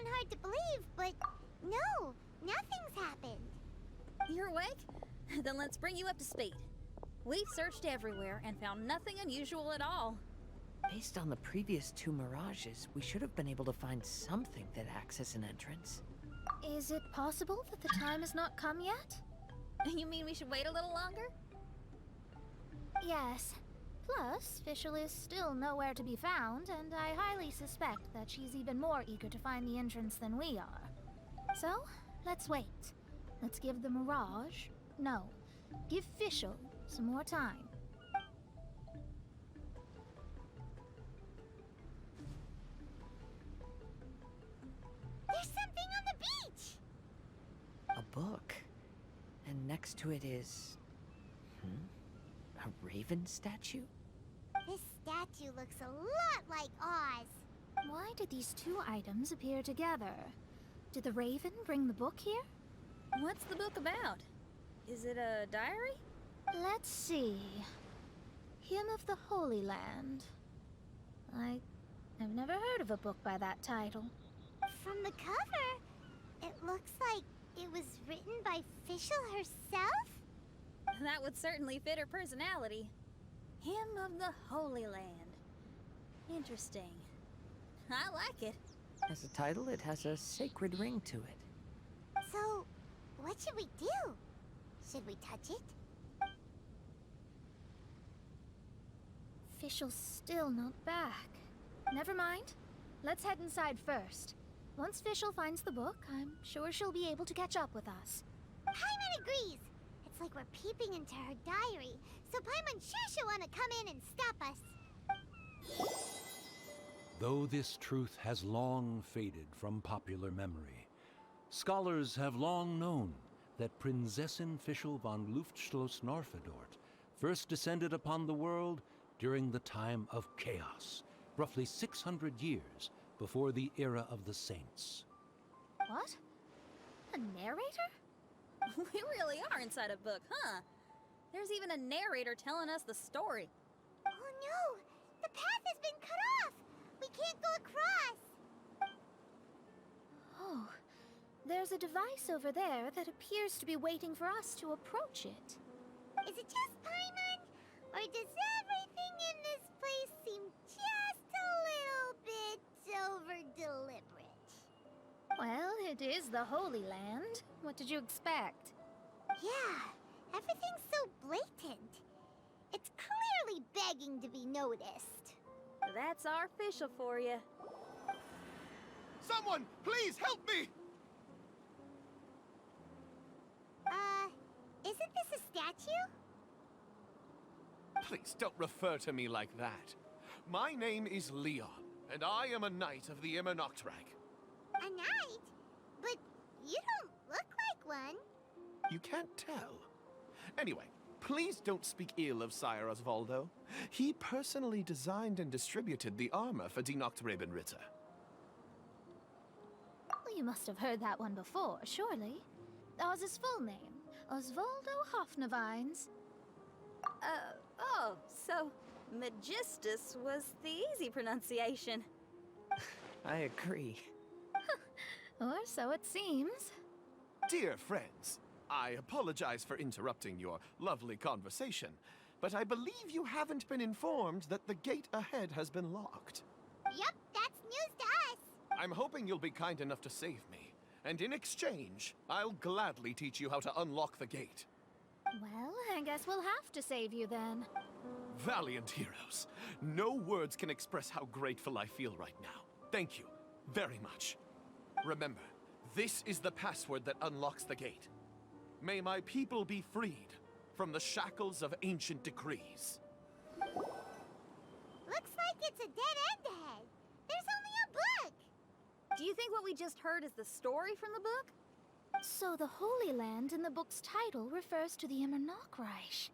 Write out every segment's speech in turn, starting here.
sound hard to believe, but no, nothing's happened. You're awake? Then let's bring you up to speed. We've searched everywhere and found nothing unusual at all. Based on the previous two mirages, we should have been able to find something that acts as an entrance. Is it possible that the time has not come yet? You mean we should wait a little longer? Yes. Plus, Fischl is still nowhere to be found, and I highly suspect that she's even more eager to find the entrance than we are. So, let's wait. Let's give the Mirage... No, give Fischl some more time. There's something on the beach! A book. And next to it is... a raven statue? This statue looks a lot like Oz. Why did these two items appear together? Did the raven bring the book here? What's the book about? Is it a diary? Let's see. Hymn of the Holy Land. I've never heard of a book by that title. From the cover, it looks like it was written by Fischl herself? That would certainly fit her personality. Hymn of the Holy Land. Interesting. I like it. As a title, it has a sacred ring to it. So, what should we do? Should we touch it? Fischl's still not back. Never mind. Let's head inside first. Once Fischl finds the book, I'm sure she'll be able to catch up with us. Paimon agrees! It's like we're peeping into her diary, so Paimon's sure she'll want to come in and stop us. Though this truth has long faded from popular memory, scholars have long known that Prinzessin Fischl von Luftschloss-Norfedort first descended upon the world during the time of chaos, roughly 600 years before the era of the saints. What? A narrator? We really are inside a book, huh? There's even a narrator telling us the story. Oh no! The path has been cut off! We can't go across! Oh, there's a device over there that appears to be waiting for us to approach it. Is it just Paimon? Or does everything in this place seem just a little bit over-deliberate? Well, it is the Holy Land. What did you expect? Yeah, everything's so blatant. It's clearly begging to be noticed. That's our Fischl for you. Someone, please help me! Isn't this a statue? Please don't refer to me like that. My name is Leon, and I am a knight of the Immernachtreich. A knight? But you don't look like one. You can't tell. Anyway, please don't speak ill of Sire Osvaldo. He personally designed and distributed the armor for Die Nachtrebenritter. Well, you must have heard that one before, surely. Oz's full name, Osvaldo Hofnevines. Oh, so Magistus was the easy pronunciation. I agree. Or so it seems. Dear friends, I apologize for interrupting your lovely conversation, but I believe you haven't been informed that the gate ahead has been locked. Yup, that's news to us. I'm hoping you'll be kind enough to save me, and in exchange, I'll gladly teach you how to unlock the gate. Well, I guess we'll have to save you then. Valiant heroes. No words can express how grateful I feel right now. Thank you very much. Remember, this is the password that unlocks the gate. May my people be freed from the shackles of ancient decrees. Looks like it's a dead end ahead. There's only a book. Do you think what we just heard is the story from the book? So the Holy Land in the book's title refers to the Immernachtreich.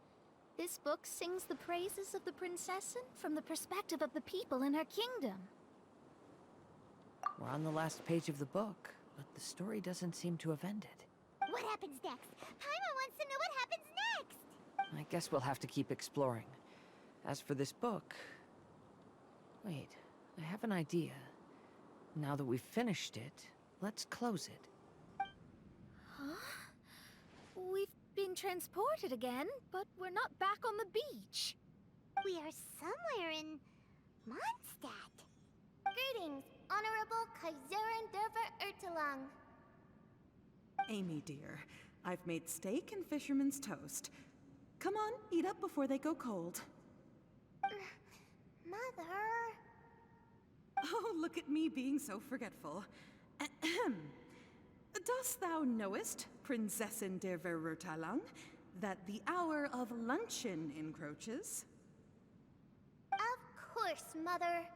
This book sings the praises of the Prinzessin from the perspective of the people in her kingdom. We're on the last page of the book, but the story doesn't seem to have ended. What happens next? Paimon wants to know what happens next. I guess we'll have to keep exploring. As for this book... Wait, I have an idea. Now that we've finished it, Let's close it. Huh? We've been transported again, but we're not back on the beach. We are somewhere in Mondstadt. Greetings, Honorable Kaiserin Derver Ertelang. Amy, dear, I've made steak and fisherman's toast. Come on, eat up before they go cold. Mother... Oh, look at me being so forgetful. Ahem. Dost thou knowest, Prinzessin der Verurteilung, that the hour of luncheon encroaches? Of course, Mother.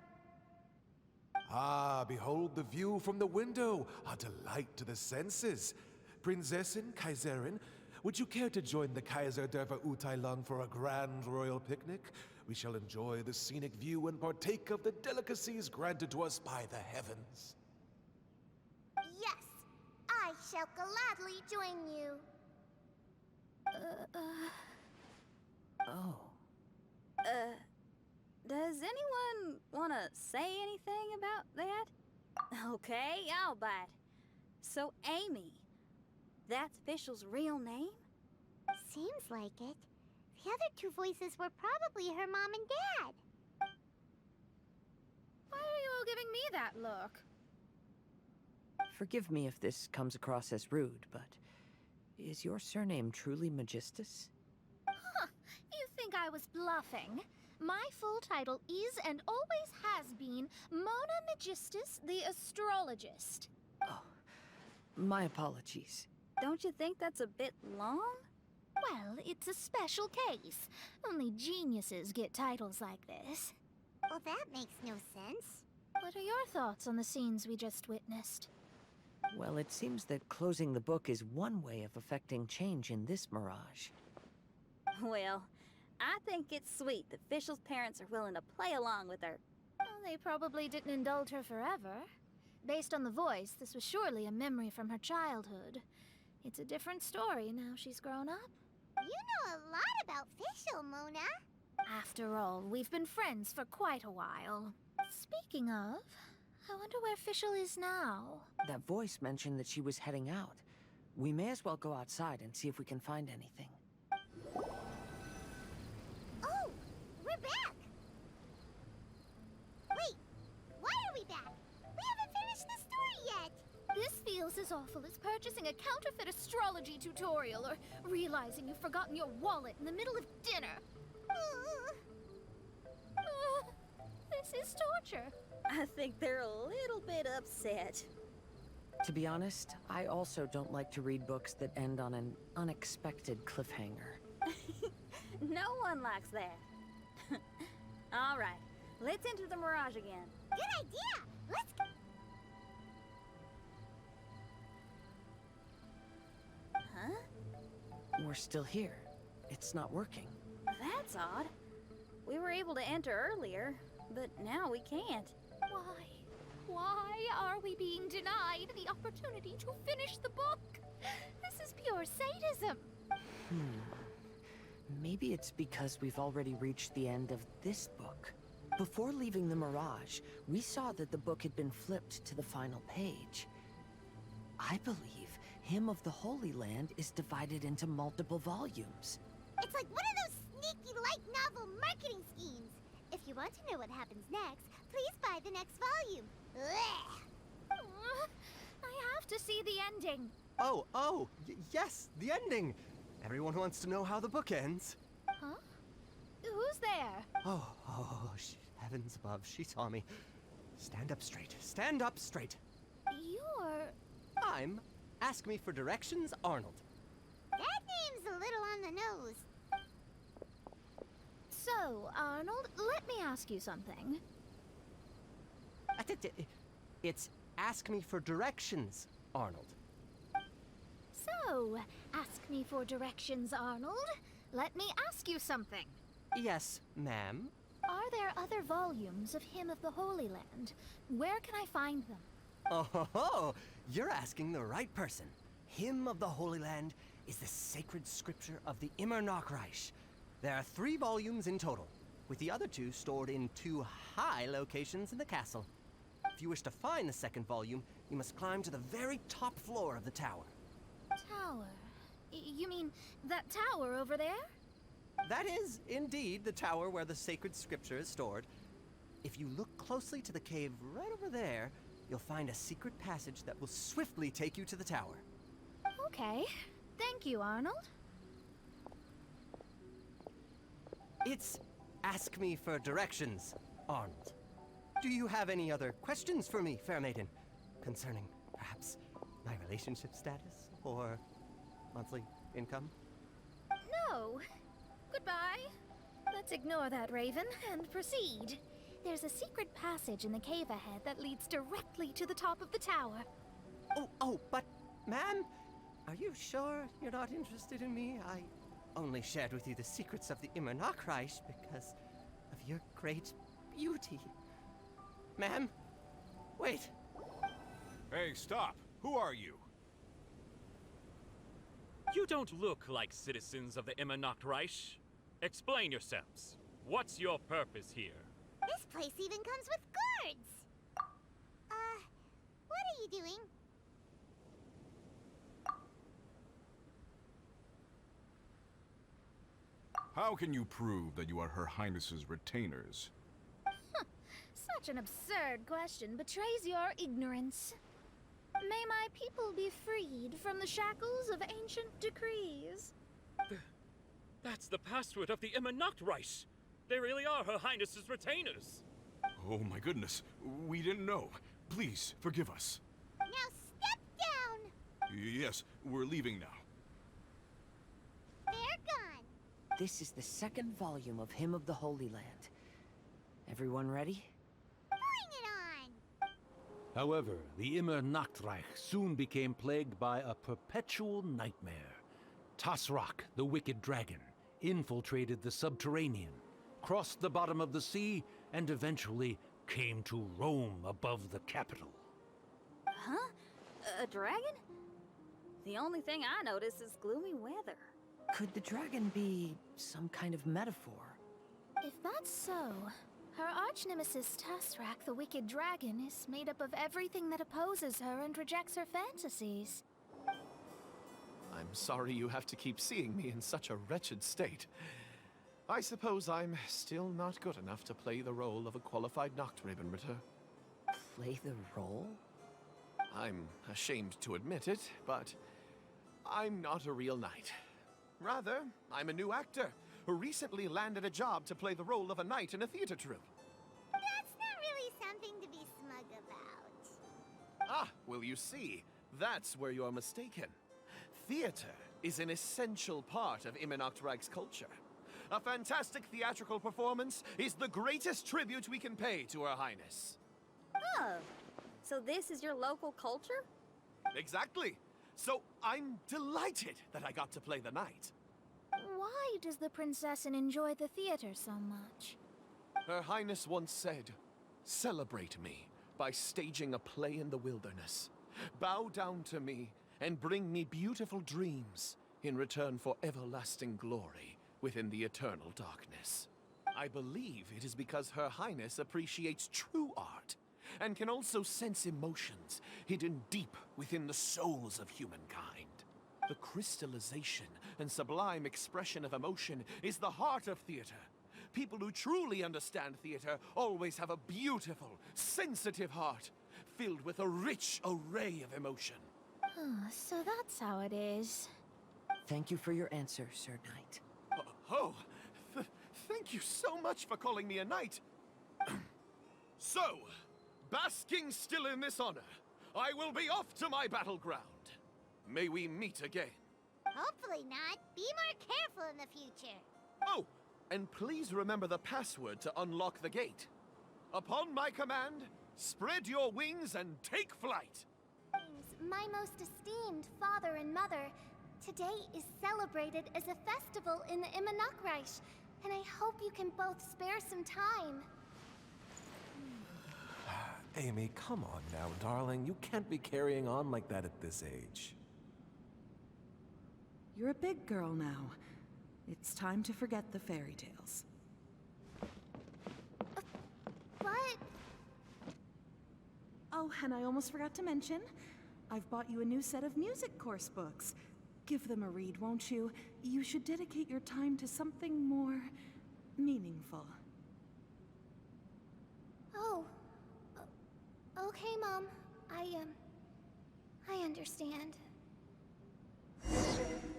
Ah, behold the view from the window, a delight to the senses. Prinzessin, Kaiserin, would you care to join the Kaiser der Verurteilung for a grand royal picnic? We shall enjoy the scenic view and partake of the delicacies granted to us by the heavens. Yes, I shall gladly join you. Oh. Does anyone want to say anything about that? Okay, I'll bite. So, Amy, that's Fischl's real name? Seems like it. The other two voices were probably her mom and dad. Why are you all giving me that look? Forgive me if this comes across as rude, but is your surname truly Magistus? Huh, you think I was bluffing? My full title is and always has been Mona Magistus the Astrologist. Oh, my apologies. Don't you think that's a bit long? Well, it's a special case. Only geniuses get titles like this. Well, that makes no sense. What are your thoughts on the scenes we just witnessed? Well, it seems that closing the book is one way of affecting change in this mirage. Well, I think it's sweet that Fischl's parents are willing to play along with her. Well, they probably didn't indulge her forever. Based on the voice, this was surely a memory from her childhood. It's a different story now she's grown up. You know a lot about Fischl, Mona. After all, we've been friends for quite a while. Speaking of, I wonder where Fischl is now. That voice mentioned that she was heading out. We may as well go outside and see if we can find anything. Oh, we're back! Wait, why are we back? We haven't finished the story yet! This feels as awful as purchasing a counterfeit astrology tutorial or realizing you've forgotten your wallet in the middle of dinner. This is torture. I think they're a little bit upset. To be honest, I also don't like to read books that end on an unexpected cliffhanger. No one likes that. All right, let's enter the Mirage again. Good idea! Let's go! Huh? We're still here. It's not working. That's odd. We were able to enter earlier, but now we can't. Why? Why are we being denied the opportunity to finish the book? This is pure sadism. Maybe it's because we've already reached the end of this book. Before leaving the Mirage, we saw that the book had been flipped to the final page. I believe Hymn of the Holy Land is divided into multiple volumes. It's like one of those sneaky light novel marketing schemes. If you want to know what happens next, please buy the next volume. Ugh. I have to see the ending. Yes, the ending. Everyone wants to know how the book ends. Huh? Who's there? Heavens above, she saw me. Stand up straight. Stand up straight. You're... I'm Ask Me for Directions, Arnold. That name's a little on the nose. So, Arnold, let me ask you something. It's Ask Me for Directions, Arnold. So, ask me for directions, Arnold. Let me ask you something. Yes, ma'am. Are there other volumes of Hymn of the Holy Land? Where can I find them? Oh, you're asking the right person. Hymn of the Holy Land is the sacred scripture of the Immernachtreich. There are 3 volumes in total, with the other 2 stored in 2 high locations in the castle. If you wish to find the second volume, you must climb to the very top floor of the tower. Tower? You mean that tower over there? That is, indeed, the tower where the sacred scripture is stored. If you look closely to the cave right over there, you'll find a secret passage that will swiftly take you to the tower. Okay. Thank you, Arnold. It's ask me for directions, Arnold. Do you have any other questions for me, fair maiden? Concerning, perhaps, my relationship status or monthly income? No. Goodbye. Let's ignore that, Raven, and proceed. There's a secret passage in the cave ahead that leads directly to the top of the tower. But, ma'am, are you sure you're not interested in me? I only shared with you the secrets of the Immernachtreich because of your great beauty. Ma'am, wait. Hey, stop! Who are you? You don't look like citizens of the Immernachtreich. Explain yourselves. What's your purpose here? This place even comes with guards! What are you doing? How can you prove that you are Her Highness's retainers? Such an absurd question betrays your ignorance. May my people be freed from the shackles of ancient decrees. That's the password of the Immernachtreich. They really are Her Highness's retainers. Oh my goodness, we didn't know. Please, forgive us. Now step down! Yes, we're leaving now. They're gone. This is the second volume of Hymn of the Holy Land. Everyone ready? Bring it on! However, the Immernachtreich soon became plagued by a perpetual nightmare. Tasrak, the wicked dragon, infiltrated the subterranean, crossed the bottom of the sea, and eventually came to Rome above the capital. Huh? A dragon? The only thing I notice is gloomy weather. Could the dragon be some kind of metaphor? If that's so, her arch-nemesis Tasrak, the wicked dragon, is made up of everything that opposes her and rejects her fantasies. I'm sorry you have to keep seeing me in such a wretched state. I suppose I'm still not good enough to play the role of a qualified Nachtrebenritter. Play the role? I'm ashamed to admit it, but I'm not a real knight. Rather, I'm a new actor who recently landed a job to play the role of a knight in a theater troupe. That's not really something to be smug about. Ah, well, you see, that's where you're mistaken. Theater is an essential part of Immernachtreich's culture. A fantastic theatrical performance is the greatest tribute we can pay to Her Highness. Oh, so this is your local culture? Exactly. So I'm delighted that I got to play the knight. Why does the princessin enjoy the theater so much? Her Highness once said, "Celebrate me by staging a play in the wilderness. Bow down to me and bring me beautiful dreams in return for everlasting glory within the eternal darkness." I believe it is because Her Highness appreciates true art and can also sense emotions hidden deep within the souls of humankind. The crystallization and sublime expression of emotion is the heart of theater. People who truly understand theater always have a beautiful, sensitive heart filled with a rich array of emotion. So that's how it is. Thank you for your answer, Sir Knight. Thank you so much for calling me a knight. So, basking still in this honor, I will be off to my battleground. May we meet again. Hopefully not. Be more careful in the future. Oh, and please remember the password to unlock the gate. Upon my command, spread your wings and take flight. My most esteemed father and mother, today is celebrated as a festival in the Immernachtreich, and I hope you can both spare some time. Amy, come on now, darling. You can't be carrying on like that at this age. You're a big girl now. It's time to forget the fairy tales. But... Oh, and I almost forgot to mention, I've bought you a new set of music course books. Give them a read, won't you? You should dedicate your time to something more meaningful. Oh. Okay, Mom. I understand.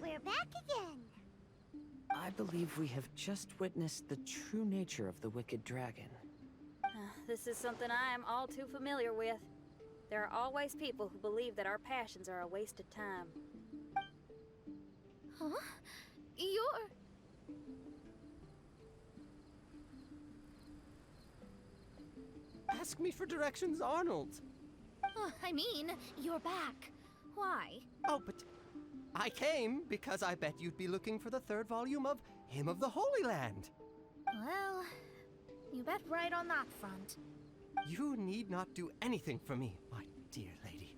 We're back again. I believe we have just witnessed the true nature of the wicked dragon. This is something I am all too familiar with. There are always people who believe that our passions are a waste of time. Huh? You're... Ask me for directions, Arnold. I mean, you're back. Why? Oh, but I came because I bet you'd be looking for the third volume of Hymn of the Holy Land. Well, you bet right on that front. You need not do anything for me, my dear lady.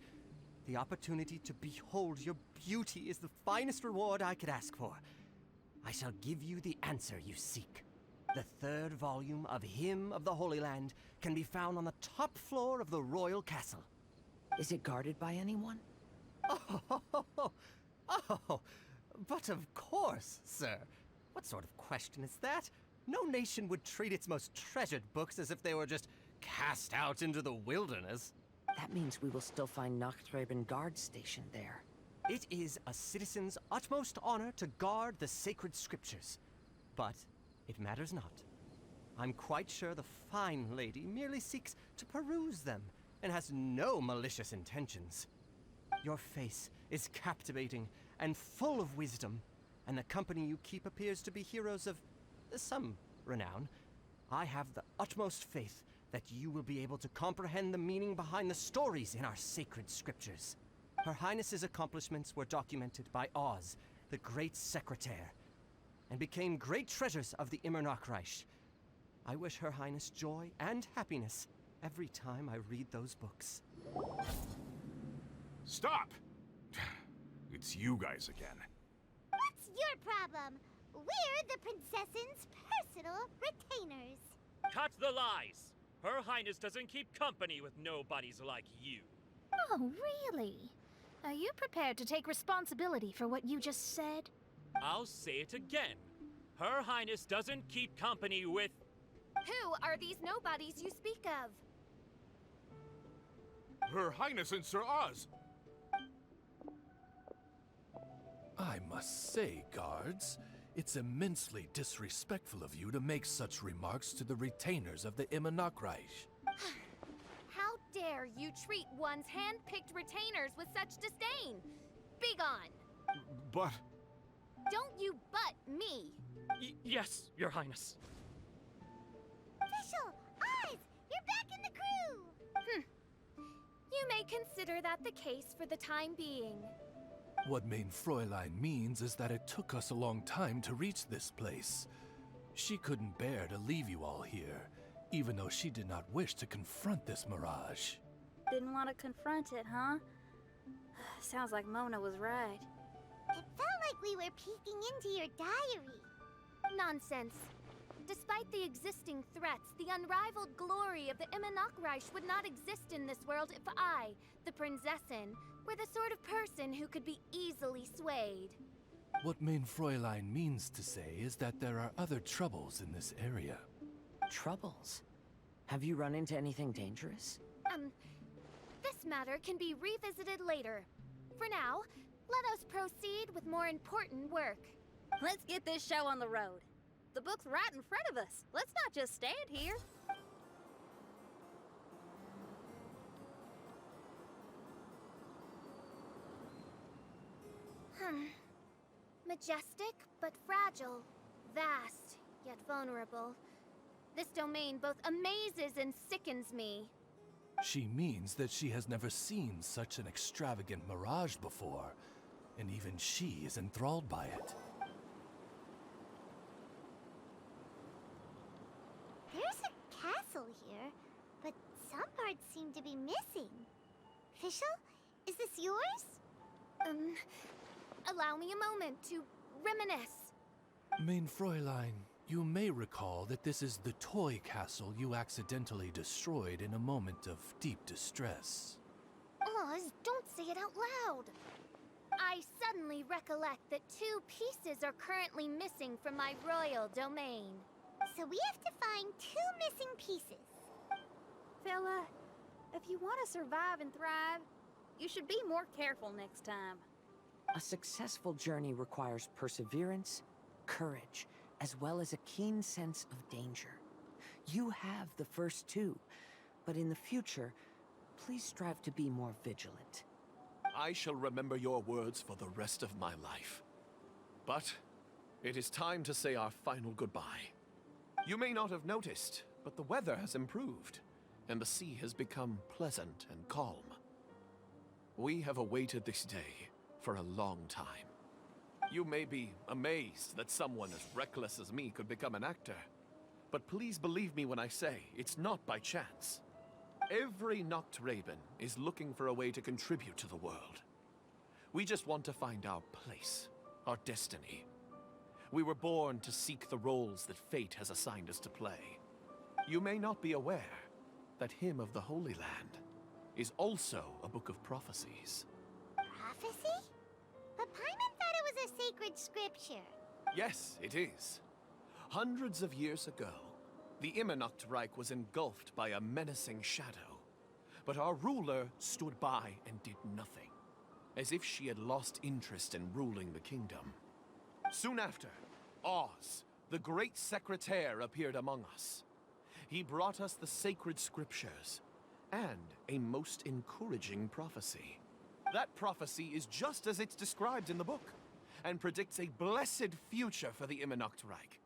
The opportunity to behold your beauty is the finest reward I could ask for. I shall give you the answer you seek. The third volume of Hymn of the Holy Land can be found on the top floor of the royal castle. Is it guarded by anyone? Oh, but of course, sir. What sort of question is that? No nation would treat its most treasured books as if they were just cast out into the wilderness. That means we will still find Nachtreibin guard stationed there. It is a citizen's utmost honor to guard the sacred scriptures. But it matters not. I'm quite sure the fine lady merely seeks to peruse them and has no malicious intentions. Your face is captivating and full of wisdom, and the company you keep appears to be heroes of some renown. I have the utmost faith that you will be able to comprehend the meaning behind the stories in our sacred scriptures. Her Highness's accomplishments were documented by Oz, the great secretaire, and became great treasures of the Immernachtreich. I wish Her Highness joy and happiness every time I read those books. Stop! It's you guys again. What's your problem? We're the princess's personal retainers. Cut the lies! Her Highness doesn't keep company with nobodies like you. Oh, really? Are you prepared to take responsibility for what you just said? I'll say it again. Her Highness doesn't keep company with... Who are these nobodies you speak of? Her Highness and Sir Oz. I must say, guards, it's immensely disrespectful of you to make such remarks to the retainers of the Immernachtreich. How dare you treat one's hand-picked retainers with such disdain? Begone! But... Don't you butt me! Yes, Your Highness. Official! Oz! You're back in the crew! You may consider that the case for the time being. What Mein Fräulein means is that it took us a long time to reach this place. She couldn't bear to leave you all here, even though she did not wish to confront this mirage. Didn't want to confront it, huh? Sounds like Mona was right. It felt like we were peeking into your diary. Nonsense. Despite the existing threats, the unrivaled glory of the Immernachtreich would not exist in this world if I, the Prinzessin, were the sort of person who could be easily swayed. What Mein Fräulein means to say is that there are other troubles in this area. Troubles? Have you run into anything dangerous? This matter can be revisited later. For now, let us proceed with more important work. Let's get this show on the road. The book's right in front of us. Let's not just stand here. Majestic, but fragile. Vast, yet vulnerable. This domain both amazes and sickens me. She means that she has never seen such an extravagant mirage before, and even she is enthralled by it. There's a castle here, but some parts seem to be missing. Official, is this yours? Allow me a moment to reminisce. Mein Fräulein, You may recall that this is the toy castle you accidentally destroyed in a moment of deep distress. Oz, don't say it out loud. I suddenly recollect that 2 pieces are currently missing from my royal domain. So we have to find 2 missing pieces. Fella, if you want to survive and thrive, you should be more careful next time. A successful journey requires perseverance, courage, as well as a keen sense of danger. You have the first 2, but in the future, please strive to be more vigilant. I shall remember your words for the rest of my life. But it is time to say our final goodbye. You may not have noticed, but the weather has improved, and the sea has become pleasant and calm. We have awaited this day for a long time. You may be amazed that someone as reckless as me could become an actor, but please believe me when I say it's not by chance. Every Nachtraben is looking for a way to contribute to the world. We just want to find our place, our destiny. We were born to seek the roles that fate has assigned us to play. You may not be aware that Hymn of the Holy Land is also a book of prophecies. Prophecy? But Paimon thought it was a sacred scripture. Yes, it is. Hundreds of years ago, the Immernachtreich was engulfed by a menacing shadow. But our ruler stood by and did nothing, as if she had lost interest in ruling the kingdom. Soon after, Oz, the great secretaire, appeared among us. He brought us the sacred scriptures and a most encouraging prophecy. That prophecy is just as it's described in the book, and predicts a blessed future for the Immernachtreich.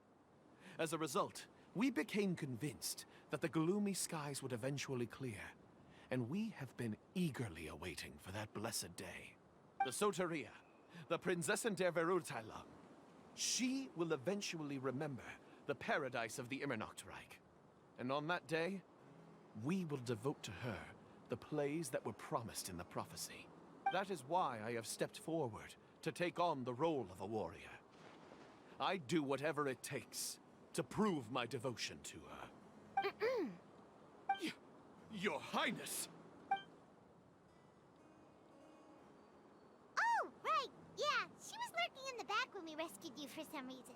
As a result, we became convinced that the gloomy skies would eventually clear, and we have been eagerly awaiting for that blessed day. The Soteria, the Prinzessin der Verurteilung, she will eventually remember the paradise of the Immernachtreich. And on that day, we will devote to her the plays that were promised in the prophecy. That is why I have stepped forward to take on the role of a warrior. I'd do whatever it takes to prove my devotion to her. Your Highness! Oh, right! Yeah, she was lurking in the back when we rescued you for some reason.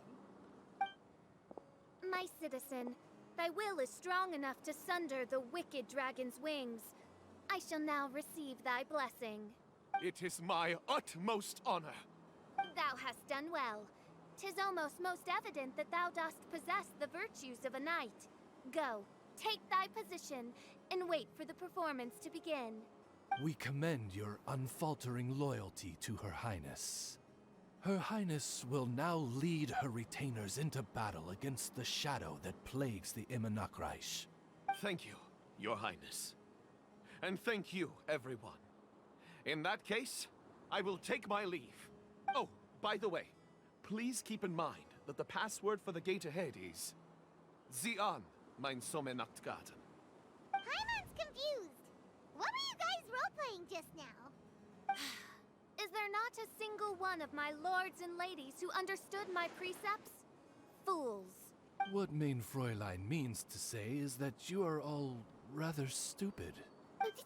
My citizen, thy will is strong enough to sunder the wicked dragon's wings. I shall now receive thy blessing. It is my utmost honor. Thou hast done well. 'Tis almost most evident that thou dost possess the virtues of a knight. Go, take thy position, and wait for the performance to begin. We commend your unfaltering loyalty to Her Highness. Her Highness will now lead her retainers into battle against the shadow that plagues the Immernachtreich. Thank you, Your Highness. And thank you, everyone. In that case, I will take my leave. Oh, by the way, please keep in mind that the password for the gate ahead is Zian, mein Sommernachtgarten. Paimon's confused. What were you guys role-playing just now? Is there not a single one of my lords and ladies who understood my precepts? Fools. What Mein Fräulein means to say is that you are all rather stupid.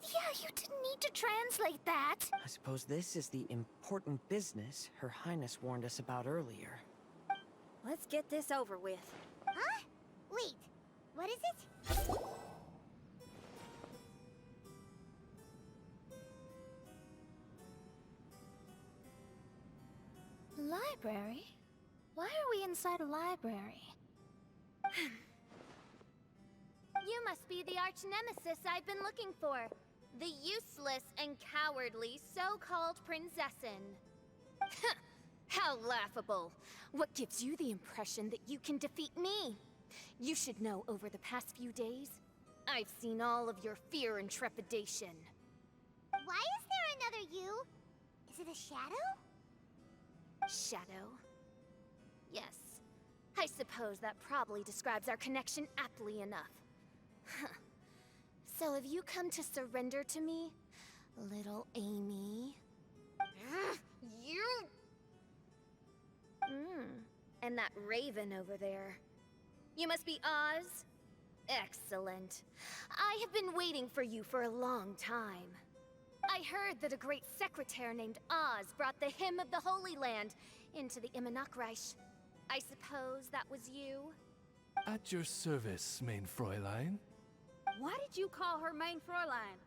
Yeah, you didn't need to translate that. I suppose this is the important business Her Highness warned us about earlier. Let's get this over with. Huh? Wait, what is it? Library? Why are we inside a library? You must be the arch-nemesis I've been looking for. The useless and cowardly so-called Prinzessin. How laughable. What gives you the impression that you can defeat me? You should know over the past few days, I've seen all of your fear and trepidation. Why is there another you? Is it a shadow? Shadow? Yes. I suppose that probably describes our connection aptly enough. So have you come to surrender to me, little Amy? You! And that raven over there. You must be Oz? Excellent. I have been waiting for you for a long time. I heard that a great secretary named Oz brought the Hymn of the Holy Land into the Immernachtreich. I suppose that was you? At your service, mein Fräulein. Why did you call her main Fräulein?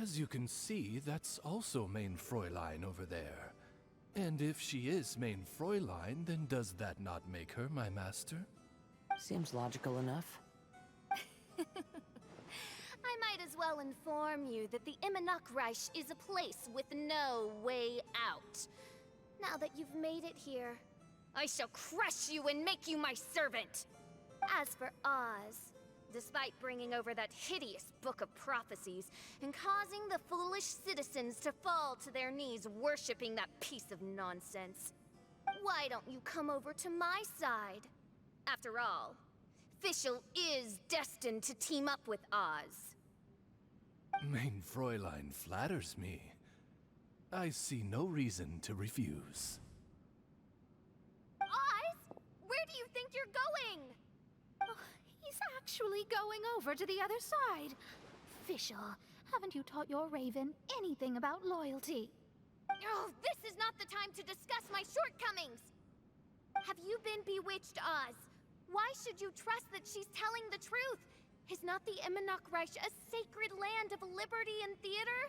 As you can see, that's also mein Fräulein over there. And if she is mein Fräulein, then does that not make her my master? Seems logical enough. I might as well inform you that the Immernachtreich is a place with no way out. Now that you've made it here, I shall crush you and make you my servant! As for Oz, despite bringing over that hideous book of prophecies and causing the foolish citizens to fall to their knees worshipping that piece of nonsense, why don't you come over to my side? After all, Fischl is destined to team up with Oz. Mein Fräulein flatters me. I see no reason to refuse. Oz? Where do you think you're going? He's actually going over to the other side. Fischl, haven't you taught your raven anything about loyalty? Oh, this is not the time to discuss my shortcomings! Have you been bewitched, Oz? Why should you trust that she's telling the truth? Is not the Immernachtreich a sacred land of liberty and theater?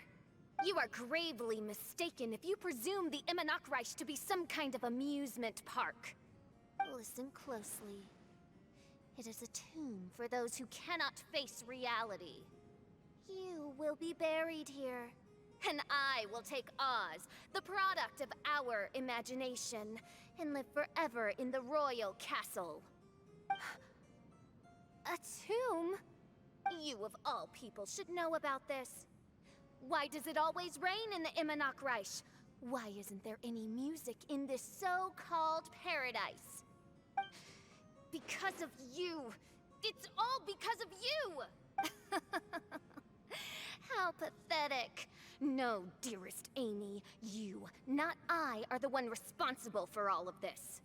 You are gravely mistaken if you presume the Immernachtreich to be some kind of amusement park. Listen closely. It is a tomb for those who cannot face reality. You will be buried here, and I will take Oz, the product of our imagination, and live forever in the royal castle. A tomb? You of all people should know about this. Why does it always rain in the Immernachtreich? Why isn't there any music in this so-called paradise? Because of you! It's all because of you! How pathetic. No, dearest Amy, you, not I, are the one responsible for all of this.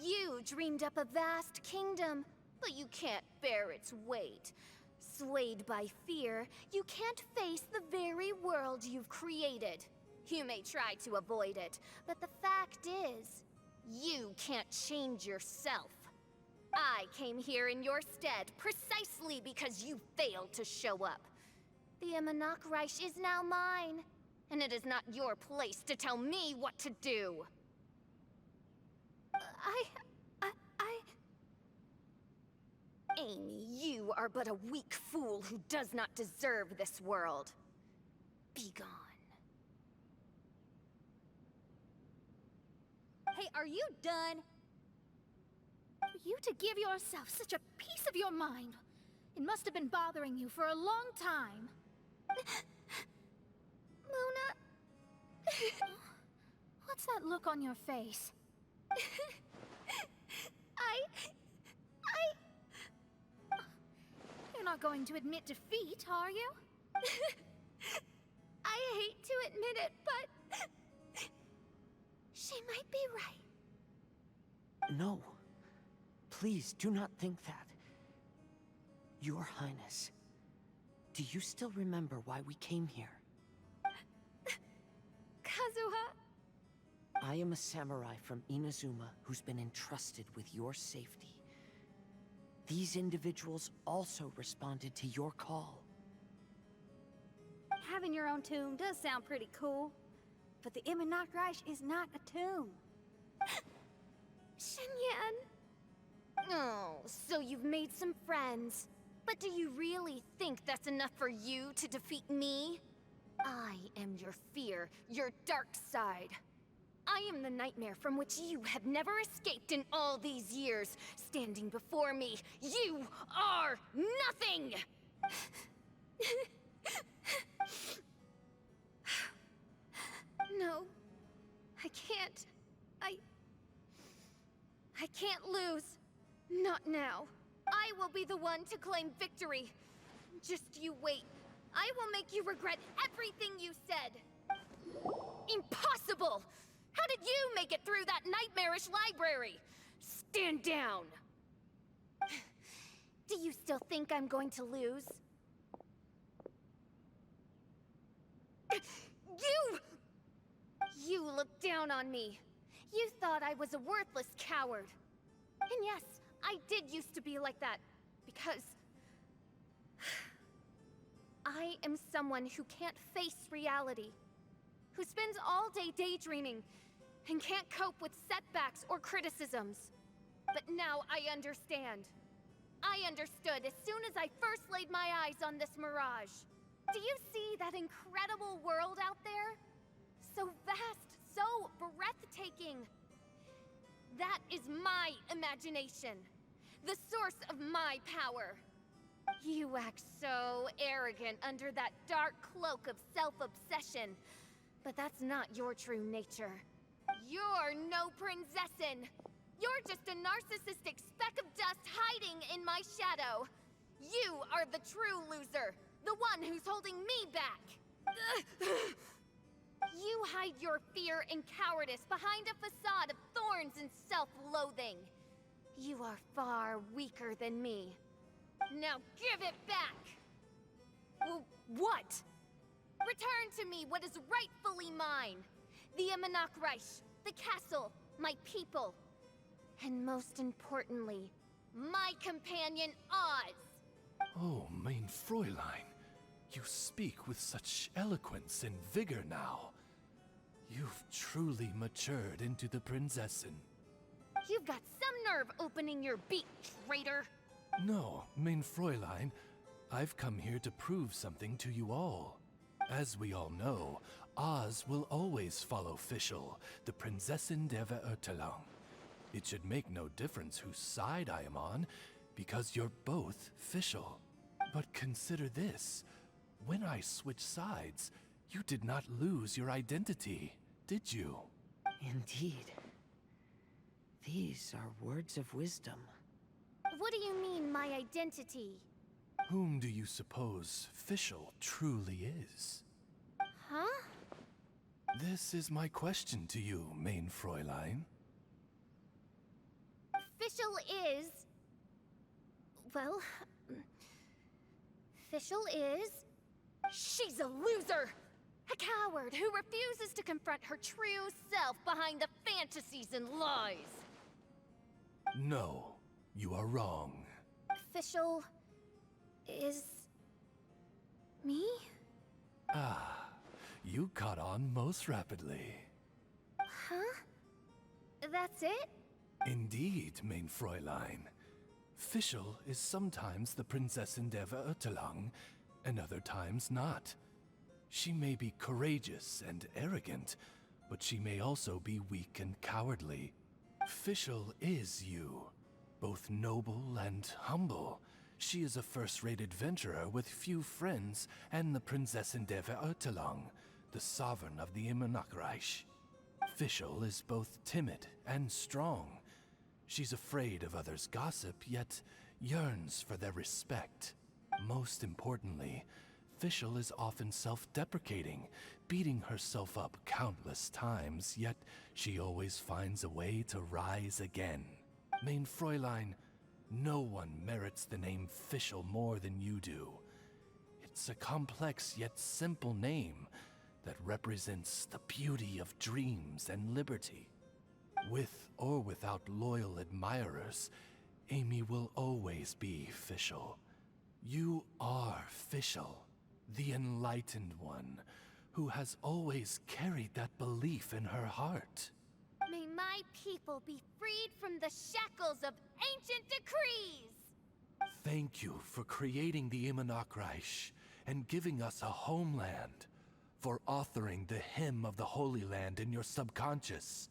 You dreamed up a vast kingdom, but you can't bear its weight. Swayed by fear, you can't face the very world you've created. You may try to avoid it, but the fact is, you can't change yourself. I came here in your stead precisely because you failed to show up. The Immernachtreich is now mine, and it is not your place to tell me what to do. Amy, you are but a weak fool who does not deserve this world. Be gone. Hey, are you done? For you to give yourself such a piece of your mind, it must have been bothering you for a long time. Luna... What's that look on your face? You're not going to admit defeat, are you? I hate to admit it, but... she might be right. No. Please, do not think that. Your Highness, do you still remember why we came here? Kazuha? I am a samurai from Inazuma who's been entrusted with your safety. These individuals also responded to your call. Having your own tomb does sound pretty cool, but the Immernachtreich is not a tomb. Shenyan. Oh, so you've made some friends. But do you really think that's enough for you to defeat me? I am your fear, your dark side. I am the nightmare from which you have never escaped in all these years. Standing before me, you are nothing! No, I can't. I can't lose. Not now. I will be the one to claim victory. Just you wait. I will make you regret everything you said. Impossible! How did you make it through that nightmarish library? Stand down! Do you still think I'm going to lose? You looked down on me. You thought I was a worthless coward. And yes, I did used to be like that, because I am someone who can't face reality, who spends all day daydreaming, and can't cope with setbacks or criticisms. But now I understand. I understood as soon as I first laid my eyes on this mirage. Do you see that incredible world out there? So vast, so breathtaking. That is my imagination, the source of my power. You act so arrogant under that dark cloak of self-obsession, but that's not your true nature. You're no princessin. You're just a narcissistic speck of dust hiding in my shadow. You are the true loser, the one who's holding me back. You hide your fear and cowardice behind a facade of thorns and self-loathing. You are far weaker than me. Now give it back! What? Return to me what is rightfully mine. The Immernachtreich, the castle, my people. And most importantly, my companion Oz! Oh, mein Fräulein, you speak with such eloquence and vigor now. You've truly matured into the Prinzessin. You've got some nerve opening your beak, traitor! No, mein Fräulein, I've come here to prove something to you all. As we all know, Oz will always follow Fischl, the Prinzessin der Verurteilung. It should make no difference whose side I am on, because you're both Fischl. But consider this. When I switched sides, you did not lose your identity, did you? Indeed. These are words of wisdom. What do you mean, my identity? Whom do you suppose Fischl truly is? Huh? This is my question to you, mein Fräulein. Fischl is... Well... Fischl is... She's a loser! A coward who refuses to confront her true self behind the fantasies and lies! No, you are wrong. Fischl... is... me? Ah, you caught on most rapidly. Huh? That's it? Indeed, mein Fräulein. Fischl is sometimes the Prinzessin der Verurteilung, and other times not. She may be courageous and arrogant, but she may also be weak and cowardly. Fischl is you, both noble and humble. She is a first-rate adventurer with few friends and the Prinzessin der Verurteilung, the sovereign of the Immernachtreich. Fischl is both timid and strong. She's afraid of others' gossip, yet yearns for their respect. Most importantly, Fischl is often self-deprecating, beating herself up countless times, yet she always finds a way to rise again. Mein Fräulein, no one merits the name Fischl more than you do. It's a complex yet simple name that represents the beauty of dreams and liberty. With or without loyal admirers, Amy will always be Fischl. You are Fischl, the enlightened one, who has always carried that belief in her heart. May my people be freed from the shackles of ancient decrees! Thank you for creating the Immernachtreich and giving us a homeland, for authoring the hymn of the Holy Land in your subconscious,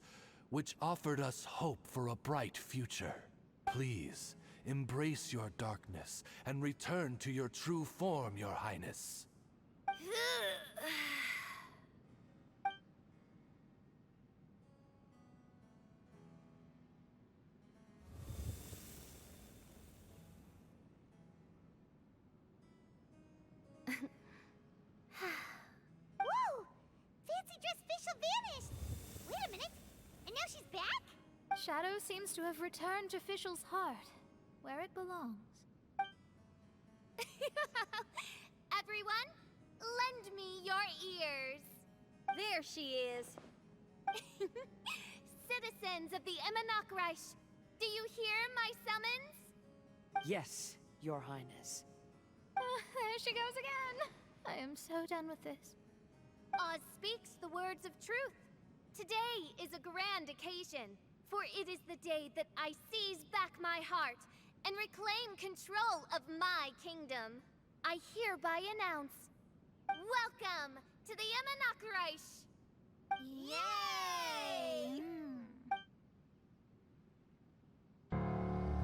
which offered us hope for a bright future. Please, embrace your darkness and return to your true form, Your Highness. Whoa! Fancy dress Fischl vanished! Wait a minute! shadow seems to have returned to Fischl's heart, where it belongs. Everyone, lend me your ears. There she is. Citizens of the Immernachtreich, do you hear my summons? Yes, Your Highness. There she goes again. I am so done with this. Oz speaks the words of truth. Today is a grand occasion, for it is the day that I seize back my heart and reclaim control of my kingdom. I hereby announce, welcome to the Immernachtreich! Yay!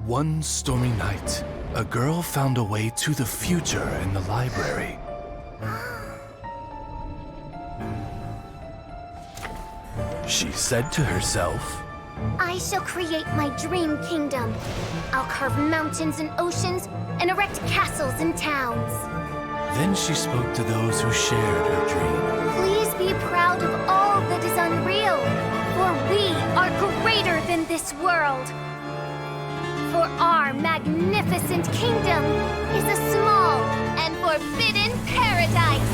One stormy night, a girl found a way to the future in the library. She said to herself, I shall create my dream kingdom. I'll carve mountains and oceans and erect castles and towns. Then she spoke to those who shared her dream. Please be proud of all that is unreal, for we are greater than this world. For our magnificent kingdom is a small and forbidden paradise.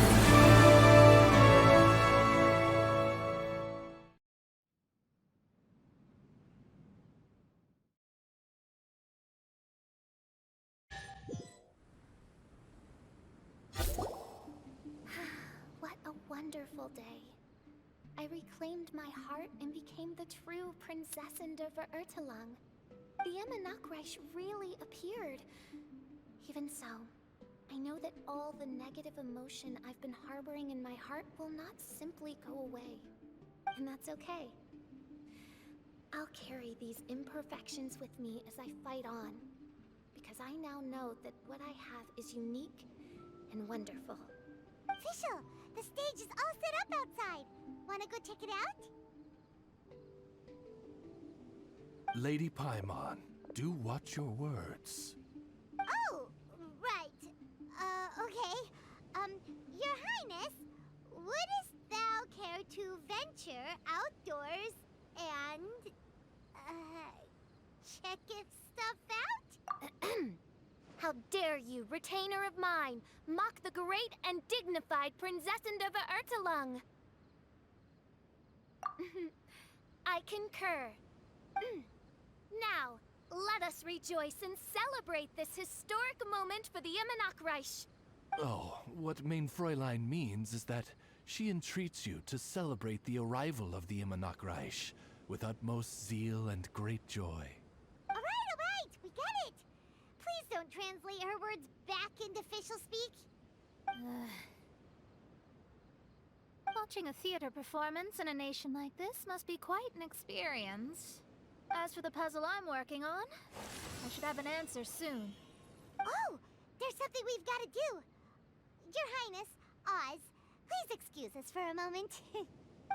What a wonderful day. I reclaimed my heart and became the true Prinzessin der Verurteilung. The Immernachtreich really appeared. Even so, I know that all the negative emotion I've been harboring in my heart will not simply go away. And that's okay. I'll carry these imperfections with me as I fight on. Because I now know that what I have is unique and wonderful. Fischl, the stage is all set up outside. Wanna go check it out? Lady Paimon, do watch your words. Oh, right. Okay. Your Highness, wouldst thou care to venture outdoors and, check if stuff out? How dare you, retainer of mine, mock the great and dignified Prinzessin der Verurteilung? I concur. Now, let us rejoice and celebrate this historic moment for the Immernachtreich. Oh, what Mein Fräulein means is that she entreats you to celebrate the arrival of the Immernachtreich with utmost zeal and great joy. All right, we get it. Please don't translate her words back into Fischl speak. Watching a theater performance in a nation like this must be quite an experience. As for the puzzle I'm working on, I should have an answer soon. Oh, there's something we've got to do. Your Highness, Oz, please excuse us for a moment.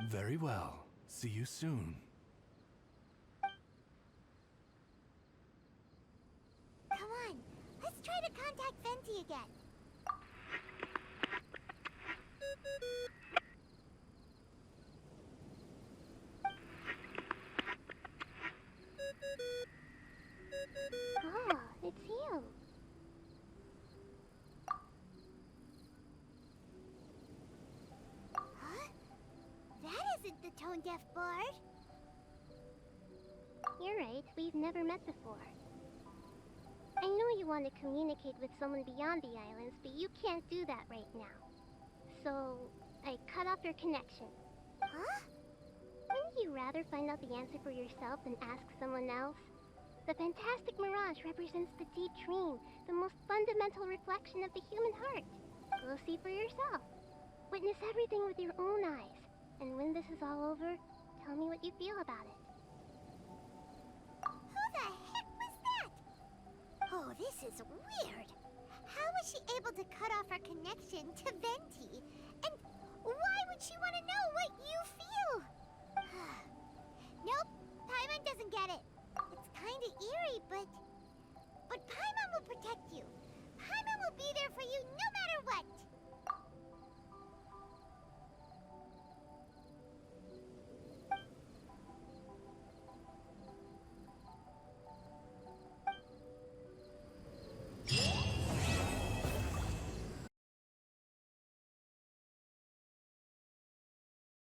Very well. See you soon. Come on, let's try to contact Venti again. Ah, it's you. Huh? That isn't the tone-deaf bard. You're right, we've never met before. I know you want to communicate with someone beyond the islands, but you can't do that right now. So, I cut off your connection. Huh? Wouldn't you rather find out the answer for yourself than ask someone else? The fantastic mirage represents the deep dream, the most fundamental reflection of the human heart. Go see for yourself. Witness everything with your own eyes. And when this is all over, tell me what you feel about it. Who the heck was that? Oh, this is weird. How was she able to cut off her connection to Venti? And why would she want to know what you feel? Nope, Paimon doesn't get it. It's kinda eerie, but Paimon will protect you. Paimon will be there